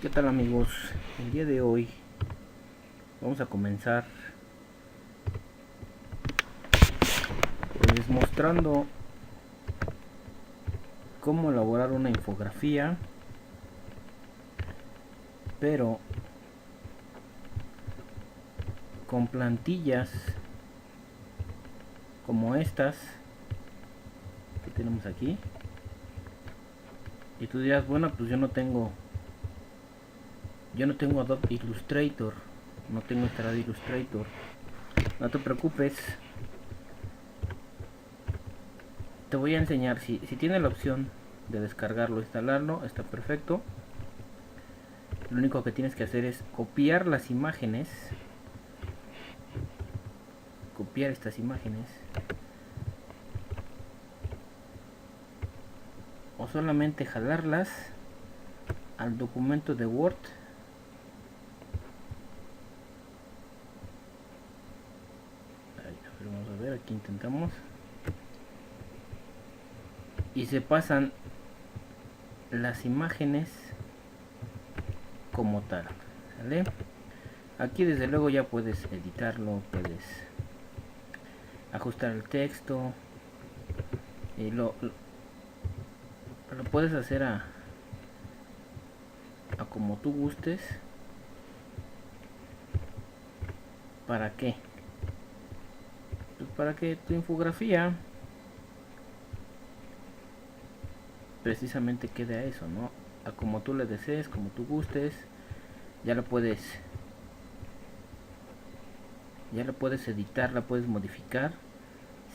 ¿Qué tal, amigos? El día de hoy vamos a comenzar pues mostrando cómo elaborar una infografía, pero con plantillas como estas que tenemos aquí. Y tú dirás, bueno, pues yo no tengo Adobe Illustrator, no tengo instalado Illustrator. No te preocupes, te voy a enseñar. Si tienes la opción de descargarlo, instalarlo, está perfecto. Lo único que tienes que hacer es copiar las imágenes, copiar estas imágenes, o solamente jalarlas al documento de Word. Vamos a ver, aquí intentamos, y se pasan las imágenes como tal, ¿vale? Aquí desde luego ya puedes editarlo, puedes ajustar el texto, y lo puedes hacer a como tú gustes. ¿Para qué? Pues para que tu infografía precisamente quede a eso, ¿no? A como tú le desees, como tú gustes. Ya lo puedes editar, la puedes modificar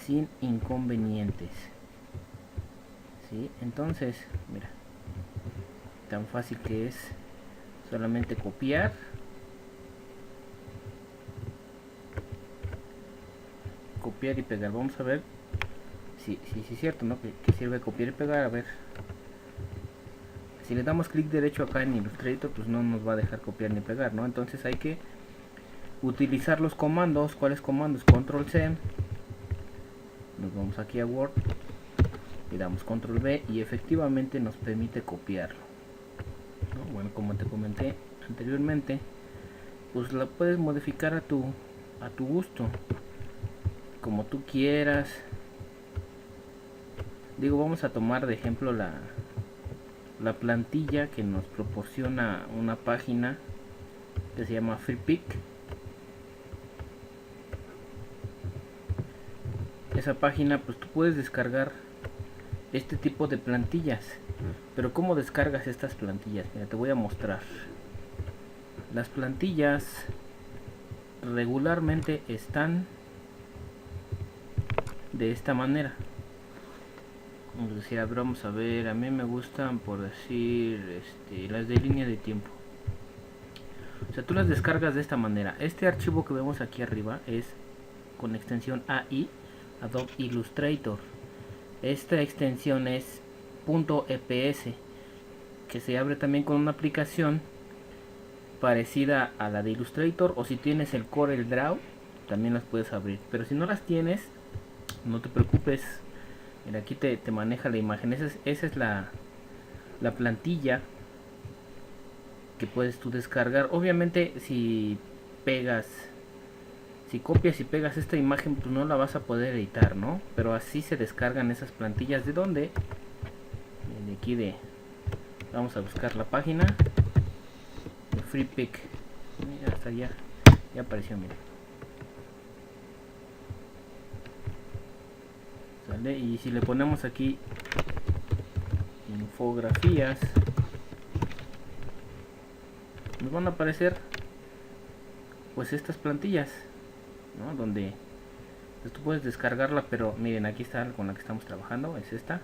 sin inconvenientes, ¿sí? Entonces, mira, tan fácil que es solamente copiar, y pegar. Vamos a ver si es cierto, ¿no? Que sirve copiar y pegar. A ver, si le damos clic derecho acá en Illustrator, pues no nos va a dejar copiar ni pegar, ¿no? Entonces hay que utilizar los comandos. ¿Cuáles comandos? Control C, nos vamos aquí a Word, le damos Control V y efectivamente nos permite copiarlo, ¿no? Bueno, como te comenté anteriormente, pues la puedes modificar a tu gusto, como tú quieras. Digo, vamos a tomar de ejemplo la plantilla que nos proporciona una página que se llama FreePic. Esa página, pues tú puedes descargar este tipo de plantillas. Pero ¿cómo descargas estas plantillas? Mira, te voy a mostrar. Las plantillas regularmente están de esta manera. Vamos a ver, a mí me gustan, por decir, las de línea de tiempo. O sea, tú las descargas de esta manera. Este archivo que vemos aquí arriba es con extensión AI, Adobe Illustrator. Esta extensión es .eps, que se abre también con una aplicación parecida a la de Illustrator, o si tienes el Corel Draw también las puedes abrir. Pero si no las tienes, no te preocupes. Mira, aquí te maneja la imagen. Esa es la plantilla que puedes tú descargar. Obviamente si copias y pegas esta imagen, pues no la vas a poder editar, ¿no? Pero así se descargan esas plantillas. ¿De dónde? De aquí vamos a buscar la página de FreePic. Ya está, ya apareció, mira. ¿Sale? Y si le ponemos aquí infografías, nos van a aparecer pues estas plantillas, ¿no? Donde pues tú puedes descargarla, pero miren, aquí está con la que estamos trabajando, es esta.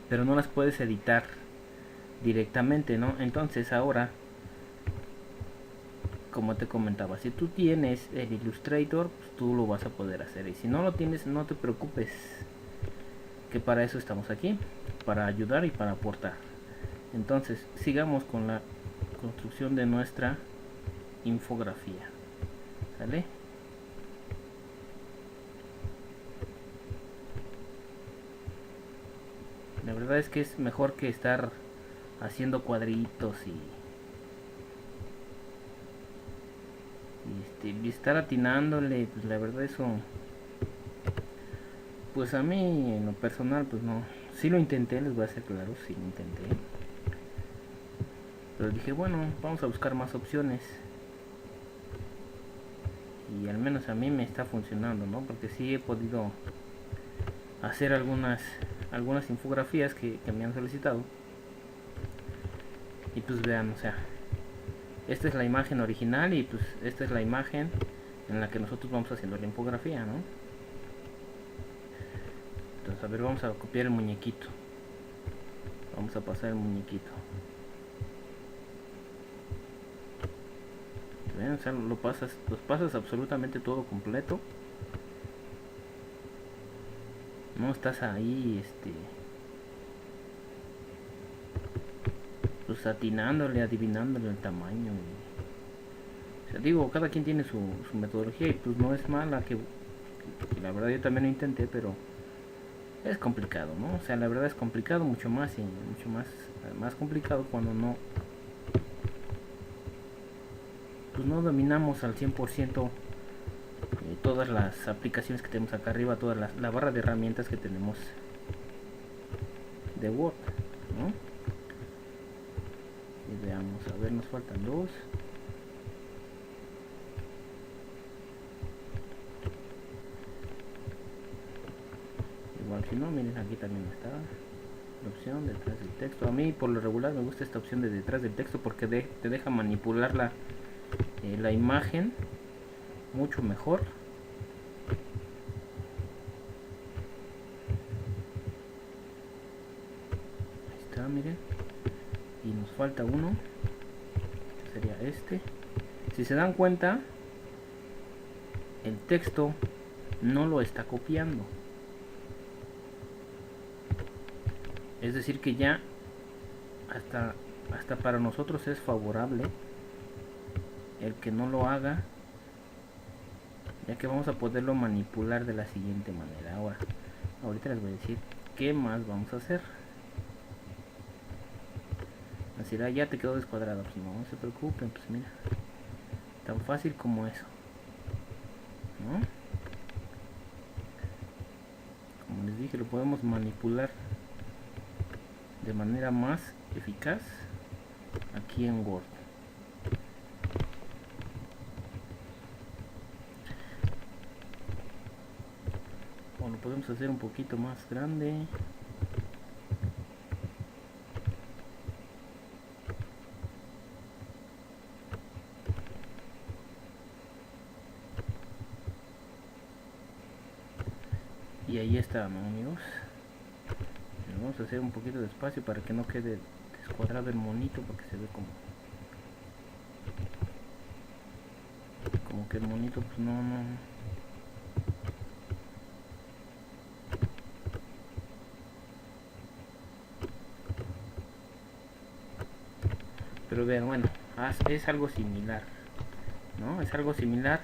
Pero no las puedes editar directamente, ¿no? Entonces ahora, como te comentaba, si tú tienes el Illustrator, pues tú lo vas a poder hacer. Y si no lo tienes, no te preocupes, que para eso estamos aquí, para ayudar y para aportar. Entonces, sigamos con la construcción de nuestra infografía. ¿Sale? La verdad es que es mejor que estar haciendo cuadritos y estar atinándole, pues la verdad eso, pues a mí en lo personal pues no, sí lo intenté, les voy a ser claro, sí lo intenté, pero dije bueno, vamos a buscar más opciones y al menos a mí me está funcionando, ¿no? Porque sí he podido hacer algunas infografías que me han solicitado y pues vean, o sea, esta es la imagen original y pues esta es la imagen en la que nosotros vamos haciendo la infografía, ¿no? Entonces, a ver, vamos a copiar el muñequito. Vamos a pasar el muñequito. ¿Ven? O sea, los pasas absolutamente todo completo. No estás ahí, pues atinándole, adivinándole el tamaño. O sea, digo, cada quien tiene su metodología y pues no es mala, que la verdad yo también lo intenté, pero es complicado, ¿no? O sea, la verdad es complicado, mucho más complicado cuando pues no dominamos al 100% todas las aplicaciones que tenemos acá arriba, toda la barra de herramientas que tenemos de Word, ¿no? Y veamos, a ver, nos faltan dos. Igual si no, miren, aquí también está la opción detrás del texto. A mí por lo regular me gusta esta opción de detrás del texto porque te deja manipular la imagen mucho mejor. Ahí está, miren. Y nos falta uno, que sería este. Si se dan cuenta, el texto no lo está copiando. Es decir que ya hasta para nosotros es favorable el que no lo haga, ya que vamos a poderlo manipular de la siguiente manera. Ahorita les voy a decir qué más vamos a hacer. Así, ya te quedó descuadrado. Pues no se preocupen, pues mira, tan fácil como eso, ¿no? Como les dije, lo podemos manipular de manera más eficaz aquí en Word. O lo podemos hacer un poquito más grande. Y ahí está, ¿no, amigos? Vamos a hacer un poquito de espacio para que no quede descuadrado el monito, porque se ve como que el monito pues no. Pero vean, bueno, es algo similar, ¿no? Es algo similar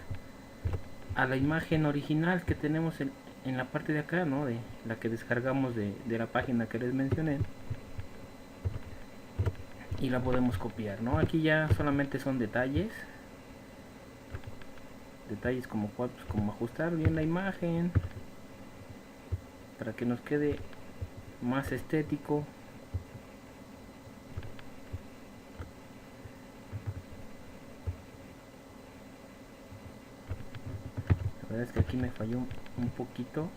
a la imagen original que tenemos en la parte de acá, ¿no? De la que descargamos de la página que les mencioné. Y la podemos copiar, ¿no? Aquí ya solamente son detalles como ajustar bien la imagen para que nos quede más estético. La verdad es que aquí me falló un poquito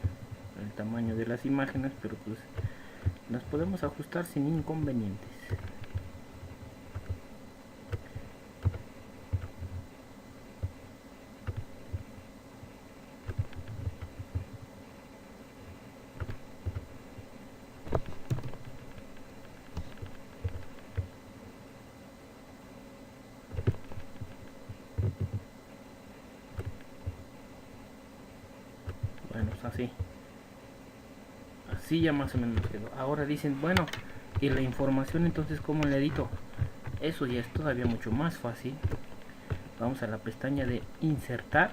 el tamaño de las imágenes, pero pues las podemos ajustar sin inconvenientes. Bueno, pues así ya más o menos quedó. Ahora dicen, bueno, y la información entonces ¿cómo la edito? Eso ya es todavía mucho más fácil. Vamos a la pestaña de insertar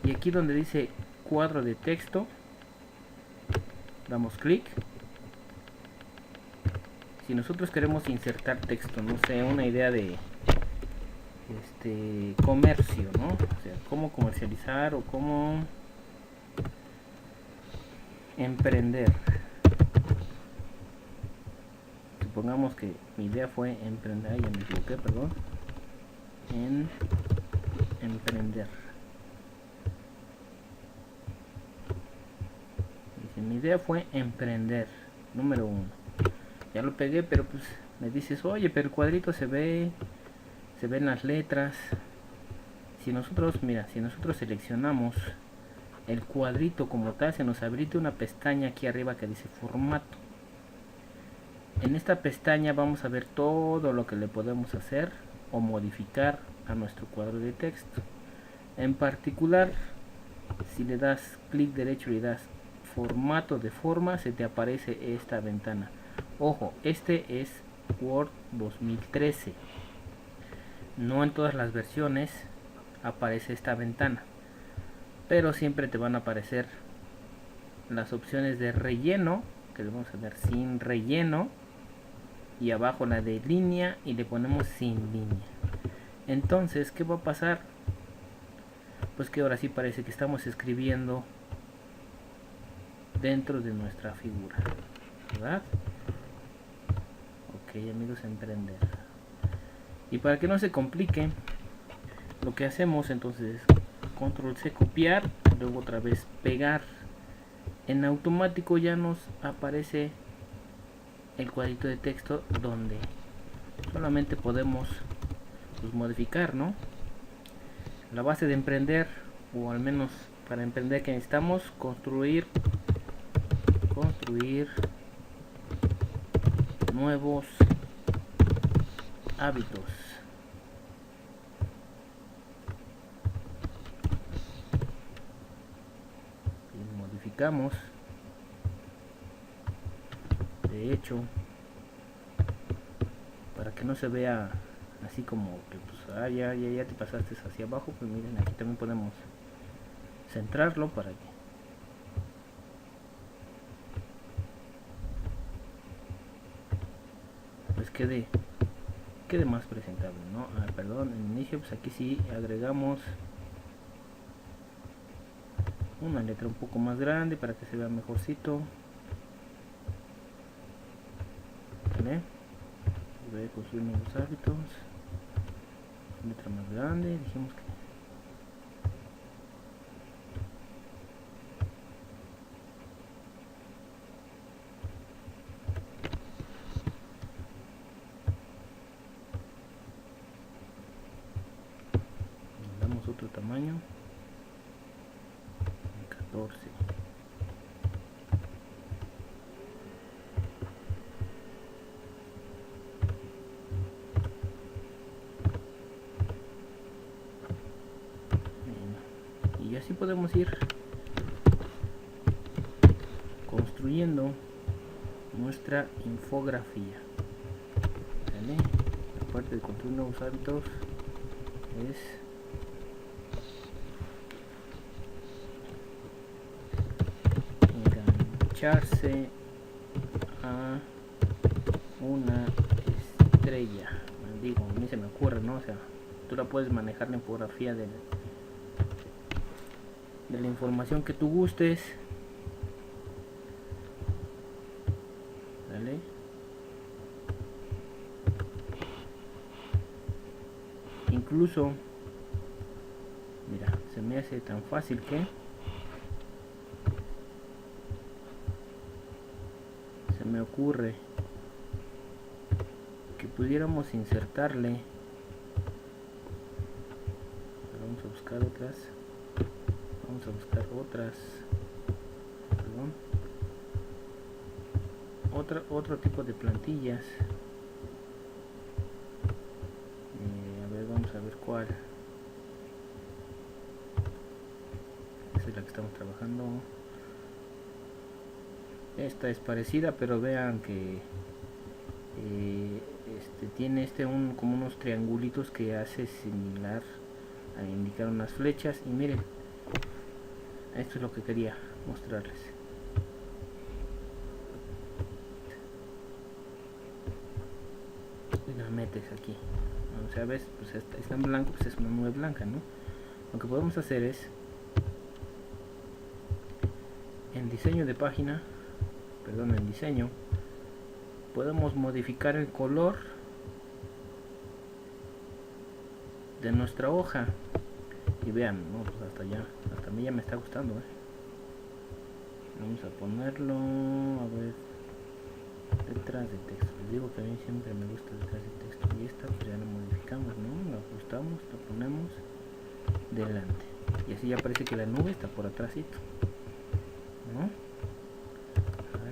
y aquí donde dice cuadro de texto damos clic. si nosotros queremos insertar texto, no sé, una idea de comercio, ¿no? O sea, cómo comercializar o cómo emprender. Supongamos que mi idea fue emprender, ya me equivoqué, perdón. Emprender. Dice, mi idea fue emprender, número 1. Ya lo pegué, pero pues me dices, oye, pero el cuadrito se ven las letras. Si nosotros seleccionamos el cuadrito como tal, se nos habilita una pestaña aquí arriba que dice formato. En esta pestaña vamos a ver todo lo que le podemos hacer o modificar a nuestro cuadro de texto. En particular, si le das clic derecho y le das formato de forma, se te aparece esta ventana. Ojo, este es Word 2013. No en todas las versiones aparece esta ventana, pero siempre te van a aparecer las opciones de relleno, que le vamos a dar sin relleno, y abajo la de línea y le ponemos sin línea. Entonces, ¿qué va a pasar? Pues que ahora sí parece que estamos escribiendo dentro de nuestra figura, ¿verdad? Ok, amigos, emprender. Y para que no se complique, lo que hacemos entonces es control C, copiar, luego otra vez pegar. En automático ya nos aparece el cuadrito de texto donde solamente podemos pues modificar, ¿no? La base de emprender, o al menos para emprender, que necesitamos construir nuevos hábitos. Y modificamos. De hecho, para que no se vea así como que pues ya te pasaste hacia abajo, pues miren, aquí también podemos centrarlo para que pues quede más presentable, ¿no? Perdón, en inicio, pues aquí sí agregamos una letra un poco más grande para que se vea mejorcito. ¿Vale? Voy a construir nuevos hábitos. Letra más grande, dijimos que damos otro tamaño, 14. Y así podemos ir construyendo nuestra infografía. ¿Vale? La parte de construir nuevos hábitos es engancharse a una estrella. Digo, a mí se me ocurre, ¿no? O sea, tú la puedes manejar la infografía de la información que tú gustes. ¿Vale? Incluso, mira, se me hace tan fácil que se me ocurre que pudiéramos insertarle, vamos a buscar otras, perdón, otro tipo de plantillas. A ver, vamos a ver cuál. Esa es la que estamos trabajando. Esta es parecida, pero vean que tiene como unos triangulitos que hace similar a indicar unas flechas. Y miren, esto es lo que quería mostrarles. y la metes aquí. O sea, ves, pues está en blanco, pues es una nube blanca, ¿no? Lo que podemos hacer es, en diseño de página, perdón, en diseño, podemos modificar el color de nuestra hoja. Y vean, no, pues hasta a mí ya me está gustando, Vamos a ponerlo, a ver, detrás de texto. Les digo que a mí siempre me gusta detrás de texto. Y esta pues ya la modificamos, ¿no? La ajustamos, la ponemos delante. Y así ya parece que la nube está por atrásito, ¿no?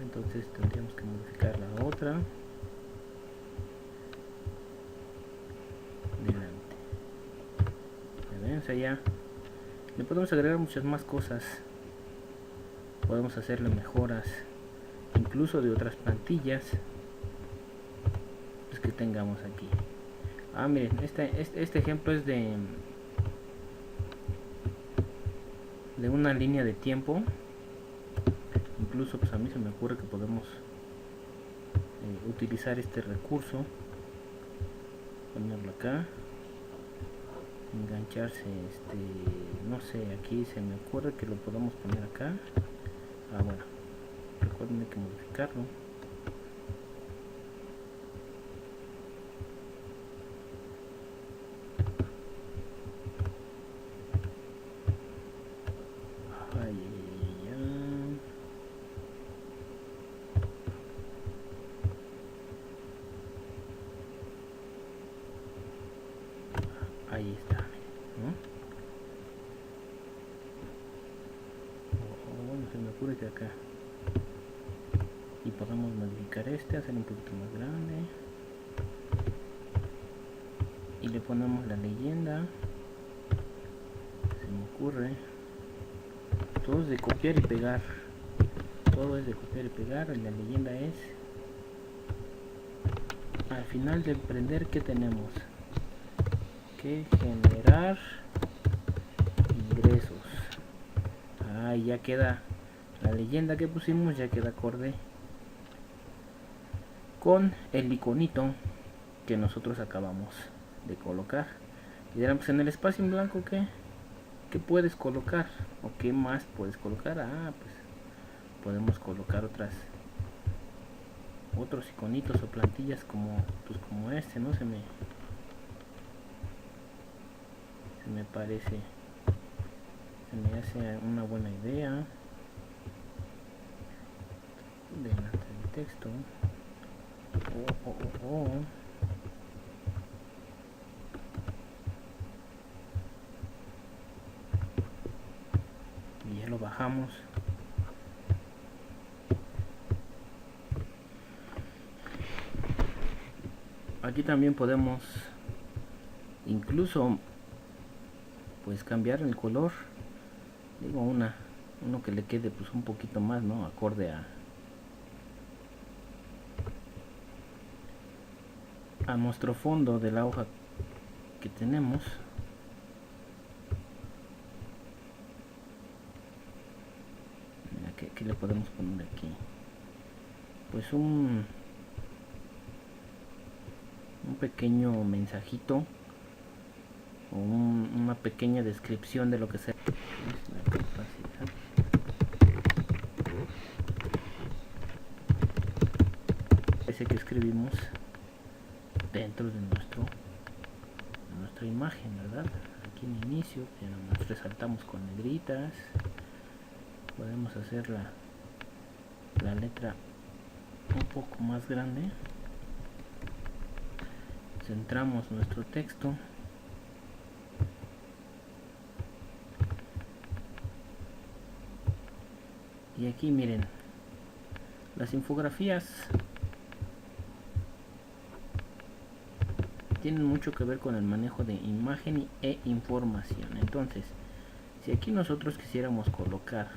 Entonces tendríamos que modificar la otra delante. ¿Ya ven? O sea, ya le podemos agregar muchas más cosas. Podemos hacerle mejoras incluso de otras plantillas pues, que tengamos aquí. Miren, este ejemplo es de una línea de tiempo. Incluso pues a mí se me ocurre que podemos utilizar este recurso, ponerlo acá, engancharse, no sé, aquí se me ocurre que lo podemos poner acá. Bueno, recuerden que modificarlo. Ahí está, ¿no? Bueno, se me ocurre que acá. Y podemos modificar hacer un poquito más grande. Y le ponemos la leyenda. Se me ocurre. Todo es de copiar y pegar. Todo es de copiar y pegar. Y la leyenda es: al final de emprender, ¿qué tenemos? Que generar ingresos. Ya queda la leyenda que pusimos, ya queda acorde con el iconito que nosotros acabamos de colocar. Y dirán, pues en el espacio en blanco, ¿qué puedes colocar? ¿O qué más puedes colocar? Pues podemos colocar otros iconitos o plantillas como este, ¿no? Se me parece, se me hace una buena idea. Delante del texto. Y ya lo bajamos. Aquí también podemos incluso pues cambiar el color. Digo, uno que le quede pues un poquito más, ¿no? Acorde a nuestro fondo de la hoja que tenemos. Mira, ¿qué le podemos poner aquí? Pues un pequeño mensajito o una pequeña descripción de lo que sea. Ese que escribimos dentro de nuestra imagen, ¿verdad? Aquí en inicio ya nos resaltamos con negritas. Podemos hacer la letra un poco más grande. Centramos nuestro texto. Y aquí miren, las infografías tienen mucho que ver con el manejo de imagen e información. Entonces, si aquí nosotros quisiéramos colocar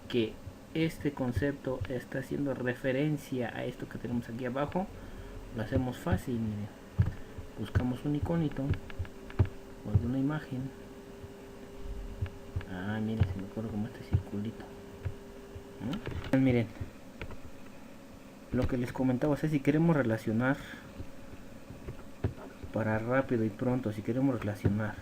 que este concepto está haciendo referencia a esto que tenemos aquí abajo, lo hacemos fácil. Miren, buscamos un iconito o de una imagen. Miren, se me ocurre como este circulito, ¿no? Miren, lo que les comentaba es si queremos relacionar para rápido y pronto, si queremos relacionar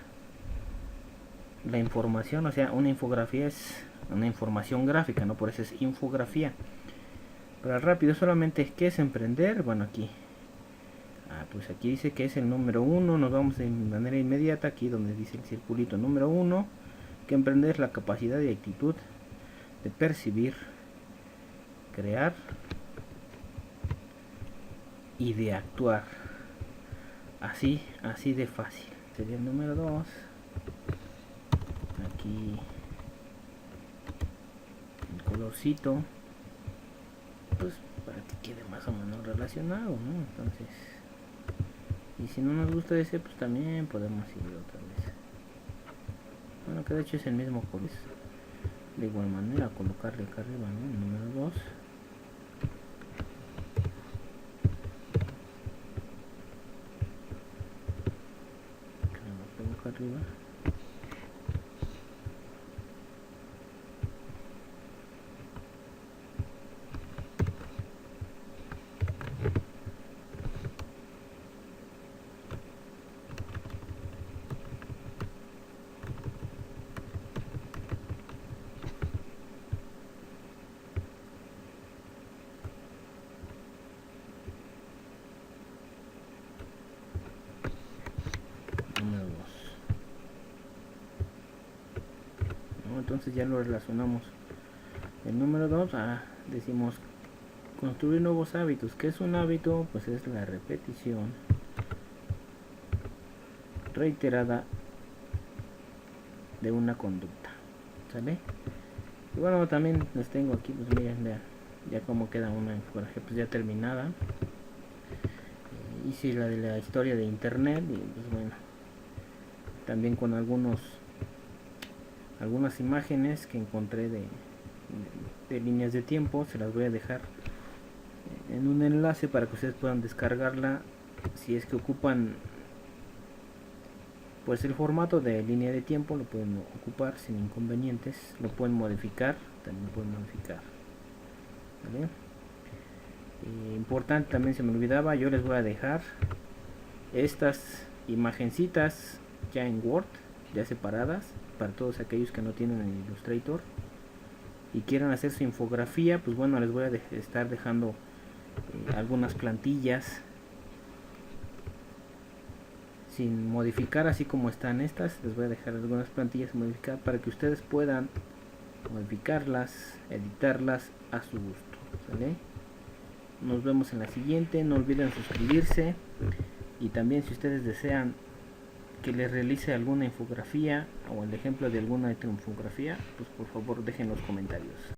la información, o sea, una infografía es una información gráfica, ¿no? Por eso es infografía. Para rápido solamente, ¿qué es emprender? Bueno, aquí. Pues aquí dice que es el número 1, nos vamos de manera inmediata, aquí donde dice el circulito número 1, que emprender es la capacidad y actitud de percibir, crear y de actuar. Así de fácil. Sería el número 2. Aquí el colorcito, pues para que quede más o menos relacionado, ¿no? Entonces, y si no nos gusta ese, pues también podemos ir otra vez. Bueno, que de hecho es el mismo color. De igual manera colocarle acá arriba, ¿no? El número 2. Acá arriba. Número 2. ¿No? Entonces ya lo relacionamos. El número 2, decimos construir nuevos hábitos. ¿Qué es un hábito? Pues es la repetición reiterada de una conducta. ¿Sale? Y bueno, también les tengo aquí, pues miren, ya como queda una infografía pues ya terminada. Hice la de la historia de internet y pues bueno, también con algunas imágenes que encontré de líneas de tiempo. Se las voy a dejar en un enlace para que ustedes puedan descargarla si es que ocupan pues el formato de línea de tiempo. Lo pueden ocupar sin inconvenientes, lo pueden modificar, también lo pueden modificar, ¿vale? Importante, también se me olvidaba, yo les voy a dejar estas imagencitas ya en Word, ya separadas, para todos aquellos que no tienen el Illustrator y quieran hacer su infografía. Pues bueno, les voy a estar dejando algunas plantillas sin modificar, así como están estas. Les voy a dejar algunas plantillas modificadas para que ustedes puedan modificarlas, editarlas a su gusto, ¿sale? Nos vemos en la siguiente. No olviden suscribirse, y también si ustedes desean que les realice alguna infografía o el ejemplo de alguna infografía, pues por favor dejen los comentarios.